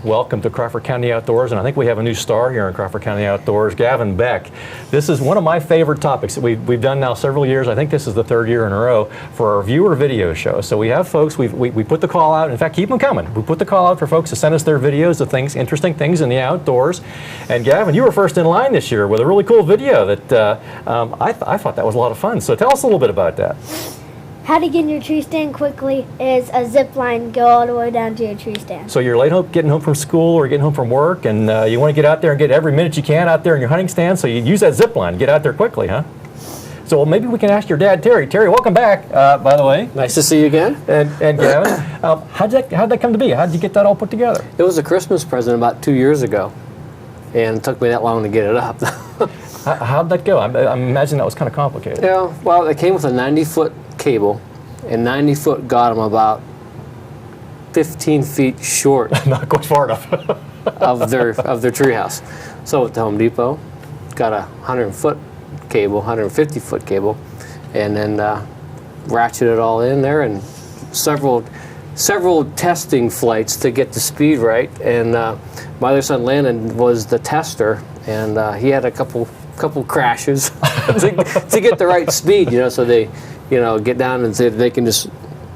welcome to Crawford County Outdoors, and I think we have a new star here in Crawford County Outdoors, Gavin Beck. This is one of my favorite topics that we've done now several years. I think this is the third year in a row for our viewer video show. So we have folks, we put the call out, in fact, keep them coming. We put the call out for folks to send us their videos of things, interesting things in the outdoors. And Gavin, you were first in line this year with a really cool video that I thought that was a lot of fun. So tell us a little bit about that. How to get in your tree stand quickly is a zip line, go all the way down to your tree stand. So you're getting home from school or getting home from work, and you want to get out there and get every minute you can out there in your hunting stand, so you use that zip line, get out there quickly, huh? So maybe we can ask your dad, Terry. Terry, welcome back, by the way. Nice to see you again. And Gavin, how'd that come to be? How'd you get that all put together? It was a Christmas present about 2 years ago, and it took me that long to get it up. How'd that go? I imagine that was kind of complicated. Yeah, well, it came with a 90-foot cable, and 90 foot got them about 15 feet short. Not quite far enough. of their treehouse. So at the Home Depot, got a 100-foot cable, 150-foot cable, and then ratcheted it all in there, and several testing flights to get the speed right. And my other son Landon was the tester, and he had a couple crashes to get the right speed, so they get down and they can just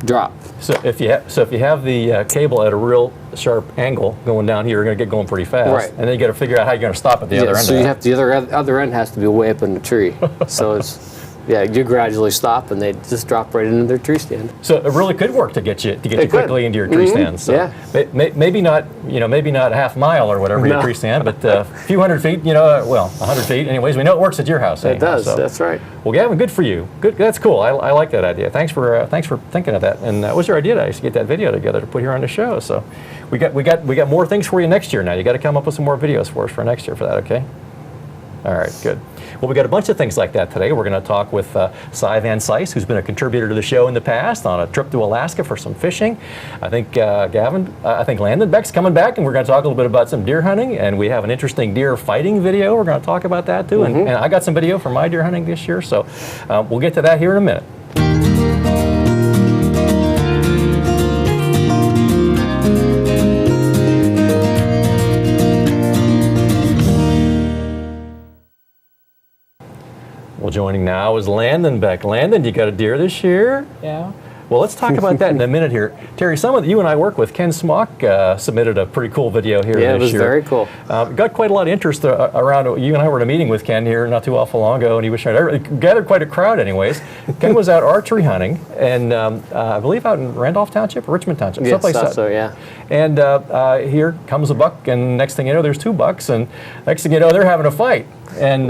drop. So if you have the cable at a real sharp angle going down here, you're going to get going pretty fast. Right. And then you got to figure out how you're going to stop at the other end. So of you that. have the other end has to be way up in the tree. So it's you gradually stop and they just drop right into their tree stand. So it really could work to get you quickly into your tree stand. So yeah. Maybe not a half mile or whatever your tree stand, but a few hundred feet. 100 feet. Anyways, we know it works at your house. It does. So. That's right. Well, Gavin, good for you. Good. That's cool. I like that idea. Thanks for thinking of that. And that was your idea to actually get that video together to put here on the show. So we got more things for you next year. Now you got to come up with some more videos for us for next year for that. Okay. All right. Good. Well, we got a bunch of things like that today. We're going to talk with Cy Van Sice, who's been a contributor to the show in the past, on a trip to Alaska for some fishing. I think Landon Beck's coming back, and we're going to talk a little bit about some deer hunting, and we have an interesting deer fighting video. We're going to talk about that too, and I got some video from my deer hunting this year, so we'll get to that here in a minute. Well, joining now is Landon Beck. Landon, you got a deer this year? Yeah. Well, let's talk about that in a minute here. Terry, someone that you and I work with, Ken Smock, submitted a pretty cool video here this year. Yeah, it was very cool. Got quite a lot of interest around. You and I were in a meeting with Ken here not too awful long ago, and he was gathered quite a crowd anyways. Ken was out archery hunting, and I believe out in Randolph Township or Richmond Township. Yes, I thought so, yeah. And here comes a buck, and next thing you know, there's two bucks, and next thing you know, they're having a fight. And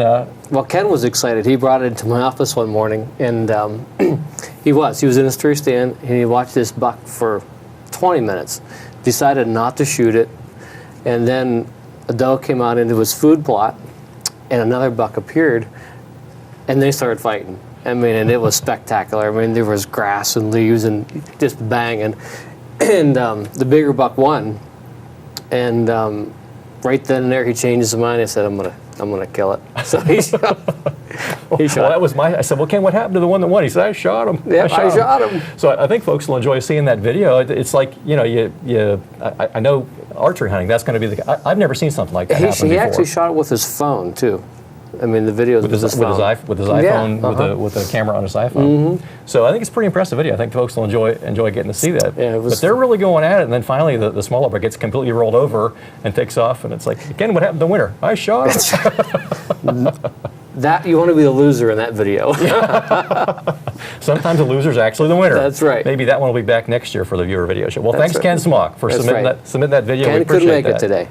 well, Ken was excited. He brought it into my office one morning, and he was in his tree stand, and he watched this buck for 20 minutes, decided not to shoot it, and then a doe came out into his food plot, and another buck appeared, and they started fighting. I mean, and it was spectacular. I mean, there was grass and leaves and just banging, and the bigger buck won, and right then and there he changed his mind and said, I'm gonna kill it. So he shot. That was I said, well, Ken, what happened to the one that won? He said, I shot him. Yeah, I shot him. So I think folks will enjoy seeing that video. It's like, I know archery hunting, that's going to be I've never seen something like that happen before. He actually shot it with his phone, too. I mean, the video with his phone. With his iPhone, with the camera on his iPhone. So I think it's a pretty impressive video. I think folks will enjoy getting to see that. Yeah, but they're really going at it, and then finally the smaller buck gets completely rolled over and takes off, and it's like, again, what happened to the winner? I shot him. That you want to be the loser in that video. Sometimes the loser's actually the winner. That's right. Maybe that one will be back next year for the viewer video show. Well, thanks, right. Ken Smock, for submitting that video. Ken couldn't make it today.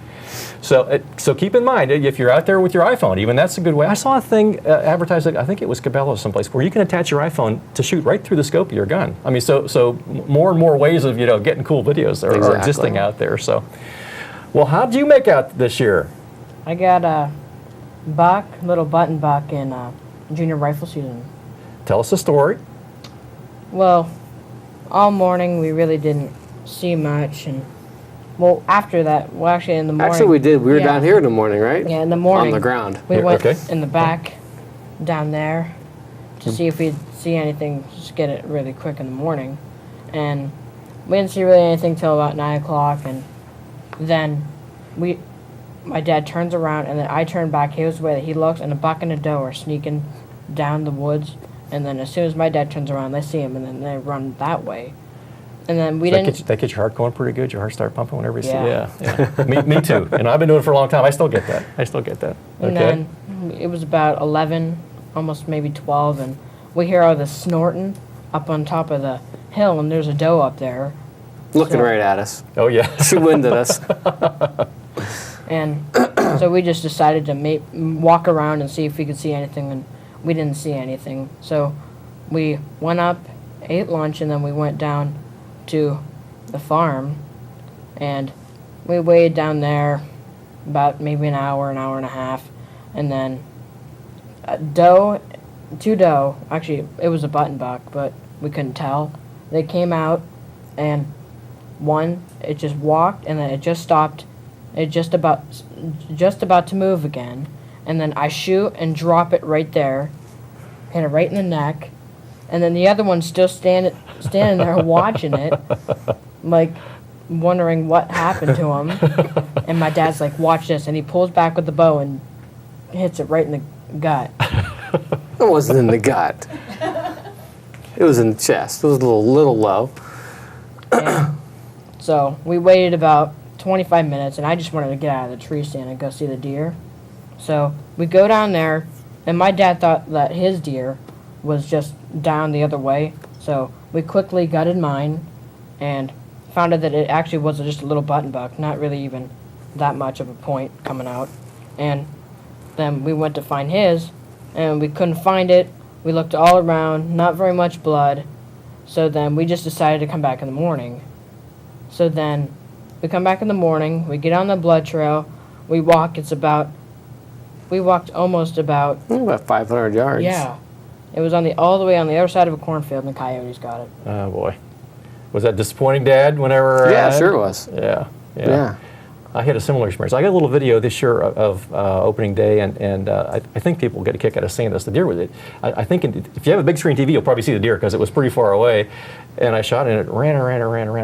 So keep in mind, if you're out there with your iPhone, even that's a good way. I saw a thing advertised, I think it was Cabela's someplace, where you can attach your iPhone to shoot right through the scope of your gun. I mean, so more and more ways of getting cool videos are existing out there. So, well, how'd you make out this year? I got a little button buck in junior rifle season. Tell us the story. Well, all morning we really didn't see much, and well, after that, actually in the morning. Actually, we did. We were down here in the morning, right? Yeah, in the morning. On the ground. We went in the back, down there, to see if we'd see anything. Just get it really quick in the morning, and we didn't see really anything till about 9 o'clock, and then my dad turns around, and then I turn back. Here's the way that he looks, and a buck and a doe are sneaking down the woods. And then as soon as my dad turns around, they see him, and then they run that way. And then we didn't. That gets your heart going pretty good. Your heart start pumping whenever you see. Yeah. Yeah. me too. And I've been doing it for a long time. I still get that. And then it was about 11, almost maybe 12, and we hear all this snorting up on top of the hill, and there's a doe up there. Looking right at us. Oh yeah. She winded us. And so we just decided to walk around and see if we could see anything, and we didn't see anything. So we went up, ate lunch, and then we went down to the farm, and we waited down there about maybe an hour and a half, and then two doe, actually it was a button buck, but we couldn't tell. They came out, and one, it just walked, and then it just stopped. It just about to move again, and then I shoot and drop it right there, hit it right in the neck, and then the other one's still standing there watching it, like wondering what happened to him. And my dad's like, "Watch this," and he pulls back with the bow and hits it right in the gut. It wasn't in the gut. It was in the chest. It was a little low. And so we waited about 25 minutes, and I just wanted to get out of the tree stand and go see the deer. So we go down there, and my dad thought that his deer was just down the other way. So we quickly gutted mine and found out that it actually was just a little button buck, not really even that much of a point coming out. And then we went to find his, and we couldn't find it. We looked all around, not very much blood. So then we just decided to come back in the morning. So then we come back in the morning, we get on the blood trail, we walked almost about... About 500 yards. Yeah. It was all the way on the other side of a cornfield, and the coyotes got it. Oh boy. Was that disappointing, Dad, whenever... Yeah, sure it was. Yeah. I had a similar experience. I got a little video this year of opening day, and I think people get a kick out of seeing this. The deer with it. I think if you have a big screen TV, you'll probably see the deer because it was pretty far away. And I shot, and it ran.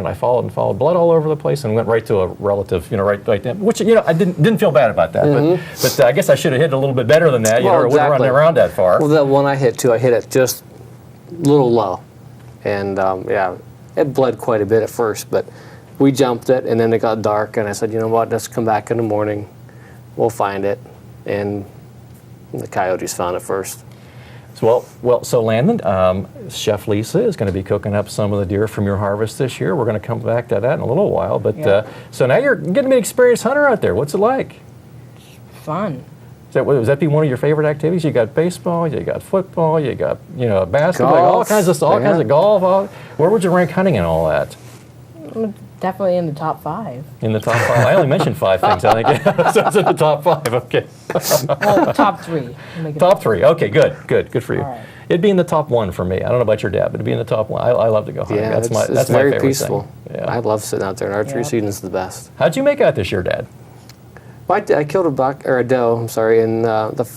I followed, blood all over the place, and went right to a relative, right then. Which, I didn't feel bad about that. But I guess I should have hit it a little bit better than that. Or it wouldn't run around that far. Well, that one I hit too, I hit it just a little low, and it bled quite a bit at first, but we jumped it, and then it got dark, and I said, you know what, let's come back in the morning, we'll find it, and the coyotes found it first. So Landon, Chef Lisa is going to be cooking up some of the deer from your harvest this year. We're going to come back to that in a little while, but so now you're getting to be an experienced hunter out there. What's it like? Fun. Would that be one of your favorite activities? You got baseball, you got football, you got basketball, golf, all kinds of golf. Where would you rank hunting in all that? Definitely in the top 5. In the top 5. I only mentioned 5 things. I think so. It's in the top 5. Okay. Well, top 3. Top 3. Okay. Good for you. All right. It'd be in the top 1 for me. I don't know about your dad, but it'd be in the top 1. I love to go hunting. Yeah, that's it's my very favorite peaceful. thing. Yeah. I love sitting out there, and archery season's the best. How'd you make out this year, Dad? Well, I killed a doe. I'm sorry, in the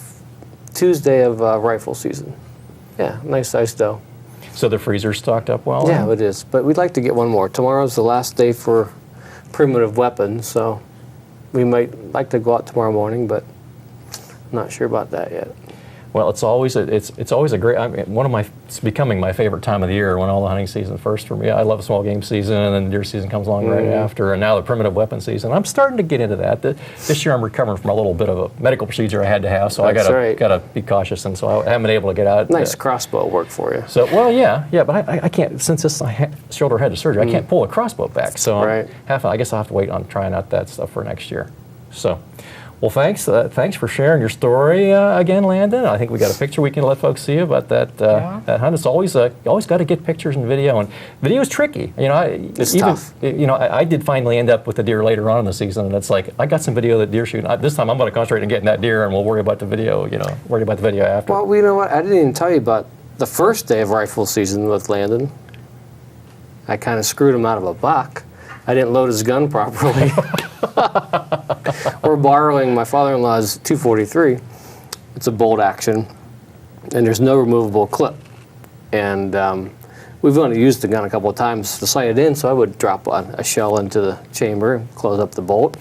Tuesday of rifle season. Yeah, nice sized doe. So the freezer's stocked up well? Yeah, it is. But we'd like to get one more. Tomorrow's the last day for primitive weapons, so we might like to go out tomorrow morning, but I'm not sure about that yet. Well, it's always a great. It's becoming my favorite time of the year when all the hunting season first for me. I love small game season, and then deer season comes along right after, and now the primitive weapon season. I'm starting to get into that. This year I'm recovering from a little bit of a medical procedure I had to have, so I gotta be cautious, and so I haven't been able to get out. Nice crossbow work for you. So but I can't, since this shoulder had the surgery, I can't pull a crossbow back. So I guess I'll have to wait on trying out that stuff for next year. So. Well, thanks for sharing your story again, Landon. I think we got a picture we can let folks see about that hunt. It's always you always got to get pictures and video, and video is tricky. It's tough. I did finally end up with the deer later on in the season, and it's like I got some video of the deer shooting. This time I'm going to concentrate on getting that deer, and we'll worry about the video. Worry about the video after. Well, you know what? I didn't even tell you about the first day of rifle season with Landon. I kind of screwed him out of a buck. I didn't load his gun properly. We're borrowing my father-in-law's .243. It's a bolt action, and there's no removable clip. And we've only used the gun a couple of times to sight it in, so I would drop a shell into the chamber and close up the bolt.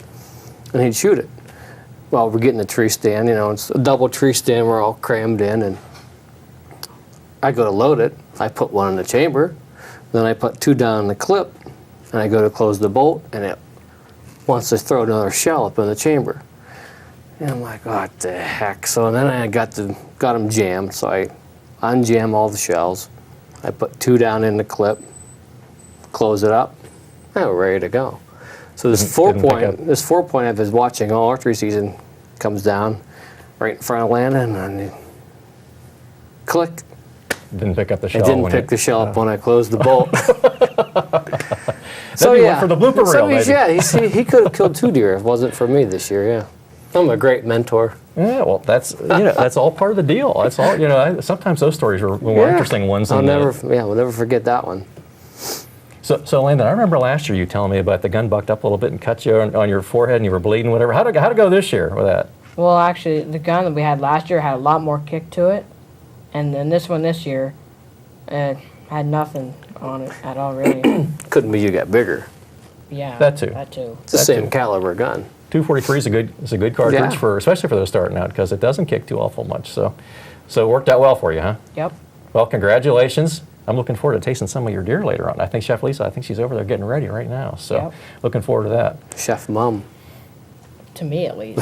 and he'd shoot it. Well, we're getting a tree stand, it's a double tree stand, we're all crammed in, and I go to load it. I put one in the chamber, then I put 2 down in the clip, and I go to close the bolt, and it wants to throw another shell up in the chamber. And I'm like, what the heck? So then I got them jammed, so I unjam all the shells. I put 2 down in the clip, close it up, and we're ready to go. So this 4-point I've been watching all archery season comes down right in front of landing, and click. Didn't pick up the shell. It didn't pick the shell up when I closed the bolt. So yeah, for the blooper reel, maybe. Yeah, he could have killed 2 deer if it wasn't for me this year. Yeah, I'm a great mentor. Yeah, well, that's that's all part of the deal. That's all. Sometimes those stories are more interesting ones. We'll never forget that one. So Landon, I remember last year you telling me about the gun bucked up a little bit and cut you on your forehead and you were bleeding, whatever. How'd it go this year with that? Well, actually, the gun that we had last year had a lot more kick to it, and then this one this year had nothing on it at all, really. Couldn't be you got bigger. Yeah. That too. It's the same caliber gun. 243 is a good cartridge especially for those starting out because it doesn't kick too awful much. So it worked out well for you, huh? Yep. Well, congratulations. I'm looking forward to tasting some of your deer later on. I think Chef Lisa, she's over there getting ready right now. So looking forward to that. Chef Mom. To me, at least.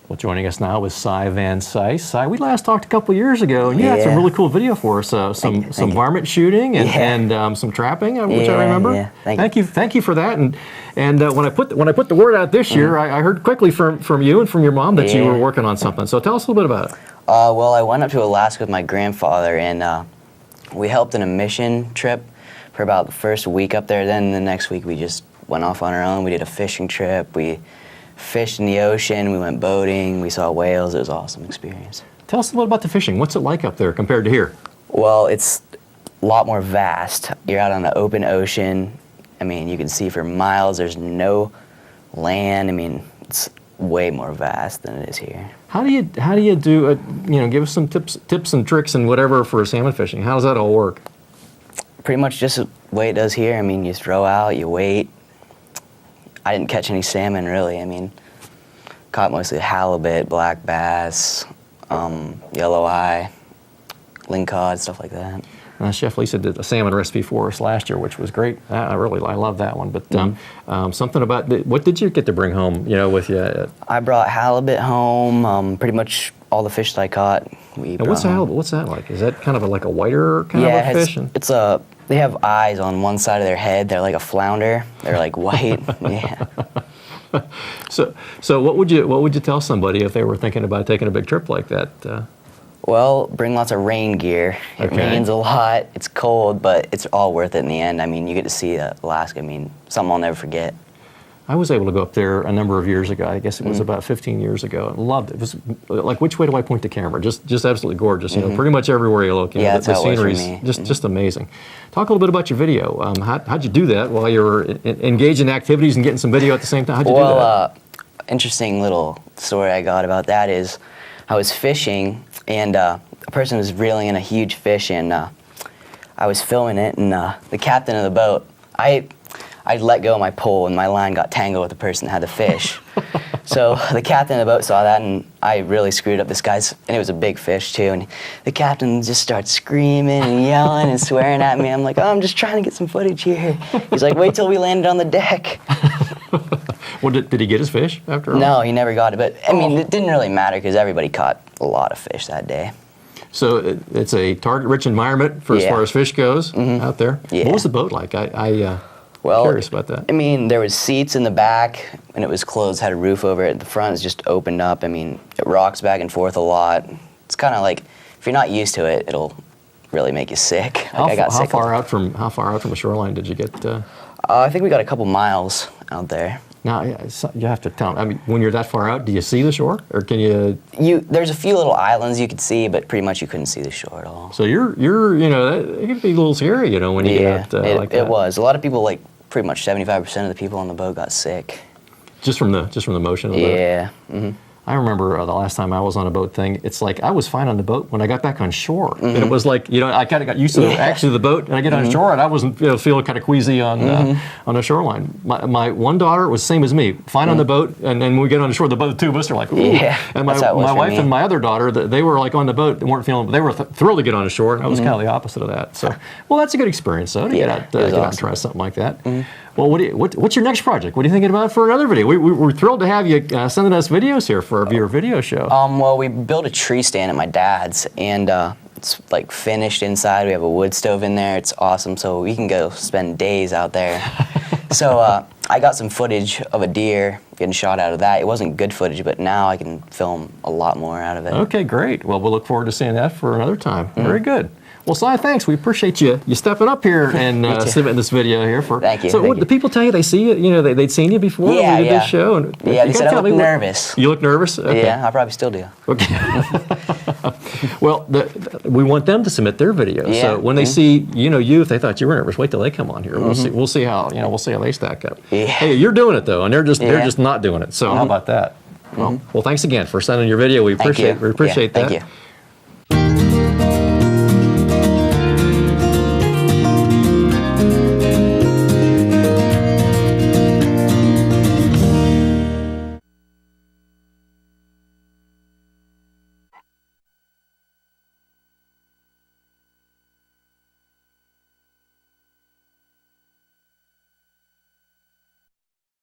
Well, joining us now is Cy Van Sice. Cy, we last talked a couple years ago, and you had some really cool video for us. Some varmint shooting and some trapping, which I remember. Yeah. Thank you for that. And when I put the word out this year, I heard quickly from you and from your mom that you were working on something. So tell us a little bit about it. Well, I went up to Alaska with my grandfather, and we helped in a mission trip for about the first week up there. Then the next week we just went off on our own. We did a fishing trip. We fished in the ocean, we went boating, we saw whales. It was an awesome experience. Tell us a little about the fishing. What's it like up there compared to here? Well, it's a lot more vast. You're out on the open ocean. I mean, you can see for miles. There's no land. I mean, it's way more vast than it is here. How do you do give us some tips and tricks and whatever for salmon fishing? How does that all work? Pretty much just the way it does here. I mean, you throw out, you wait. I didn't catch any salmon, really. I mean, caught mostly halibut, black bass, yellow eye, lingcod, stuff like that. Chef Lisa did a salmon recipe for us last year, which was great. I love that one. But something about what did you get to bring home? With you. I brought halibut home. Pretty much all the fish that I caught. What's halibut? What's that like? Is that kind of like a whiter kind of a fish? It's a. They have eyes on one side of their head. They're like a flounder. They're like white. Yeah. So what would you tell somebody if they were thinking about taking a big trip like that? Well, bring lots of rain gear. It rains a lot. It's cold, but it's all worth it in the end. I mean, you get to see Alaska. I mean, something I'll never forget. I was able to go up there a number of years ago. I guess it was about 15 years ago. I loved it. It was like, which way do I point the camera? Just absolutely gorgeous. Pretty much everywhere you look. Yeah, the scenery's just amazing. Talk a little bit about your video. How'd you do that while you were engaged in activities and getting some video at the same time? How'd you do that? Interesting little story I got about that is I was fishing and a person was reeling in a huge fish and I was filming it and the captain of the boat, I let go of my pole and my line got tangled with the person that had the fish. So the captain of the boat saw that and I really screwed up this guy's, and it was a big fish too, and the captain just starts screaming and yelling and swearing at me. I'm like, oh, I'm just trying to get some footage here. He's like, wait till we landed on the deck. Well, did he get his fish after all? No, he never got it, but I mean, it didn't really matter because everybody caught a lot of fish that day. So it's a target-rich environment for as far as fish goes out there. Yeah. What was the boat like? Well, curious about that. I mean, there was seats in the back, and it was closed, had a roof over it. The front is just opened up. I mean, it rocks back and forth a lot. It's kind of like, if you're not used to it, it'll really make you sick. How far out from the shoreline did you get? I think we got a couple miles out there. Now, you have to tell me, I mean, when you're that far out, do you see the shore? Or can you... There's a few little islands you could see, but pretty much you couldn't see the shore at all. So you're it can be a little scary, when you get out like that. It was. A lot of people, pretty much 75% of the people on the boat got sick. Just from the motion of the boat? Yeah. Mm-hmm. I remember the last time I was on a boat thing, it's like I was fine on the boat when I got back on shore. And it was like, I kind of got used to actually the boat, and I get on shore, and I wasn't feeling kind of queasy on the shoreline. My one daughter was the same as me, fine on the boat, and then when we get on the shore, the two of us are like, ooh. Yeah, and my wife and my other daughter, they were like on the boat, they were thrilled to get on the shore, and I was kind of the opposite of that. So, well, that's a good experience, though, to get out and try something like that. Well, what's your next project? What are you thinking about for another video? We're thrilled to have you sending us videos here for your video show. Well, we built a tree stand at my dad's, and it's like finished inside. We have a wood stove in there. It's awesome, so we can go spend days out there. So I got some footage of a deer getting shot out of that. It wasn't good footage, but now I can film a lot more out of it. Okay, great. Well, we'll look forward to seeing that for another time. Very good. Well, Si, thanks. We appreciate you stepping up here and submitting this video here. Thank you. So, Thank what you. the people tell you they see you? They'd seen you before when we did this show. And they said I look nervous. You look nervous? Okay. Yeah, I probably still do. Okay. Well, we want them to submit their videos. Yeah. So when they see you, if they thought you were nervous, wait till they come on here. We'll see how they stack up. Yeah. Hey, you're doing it though, and they're just not doing it. So how about that? Well, thanks again for sending your video. We appreciate that. Thank you.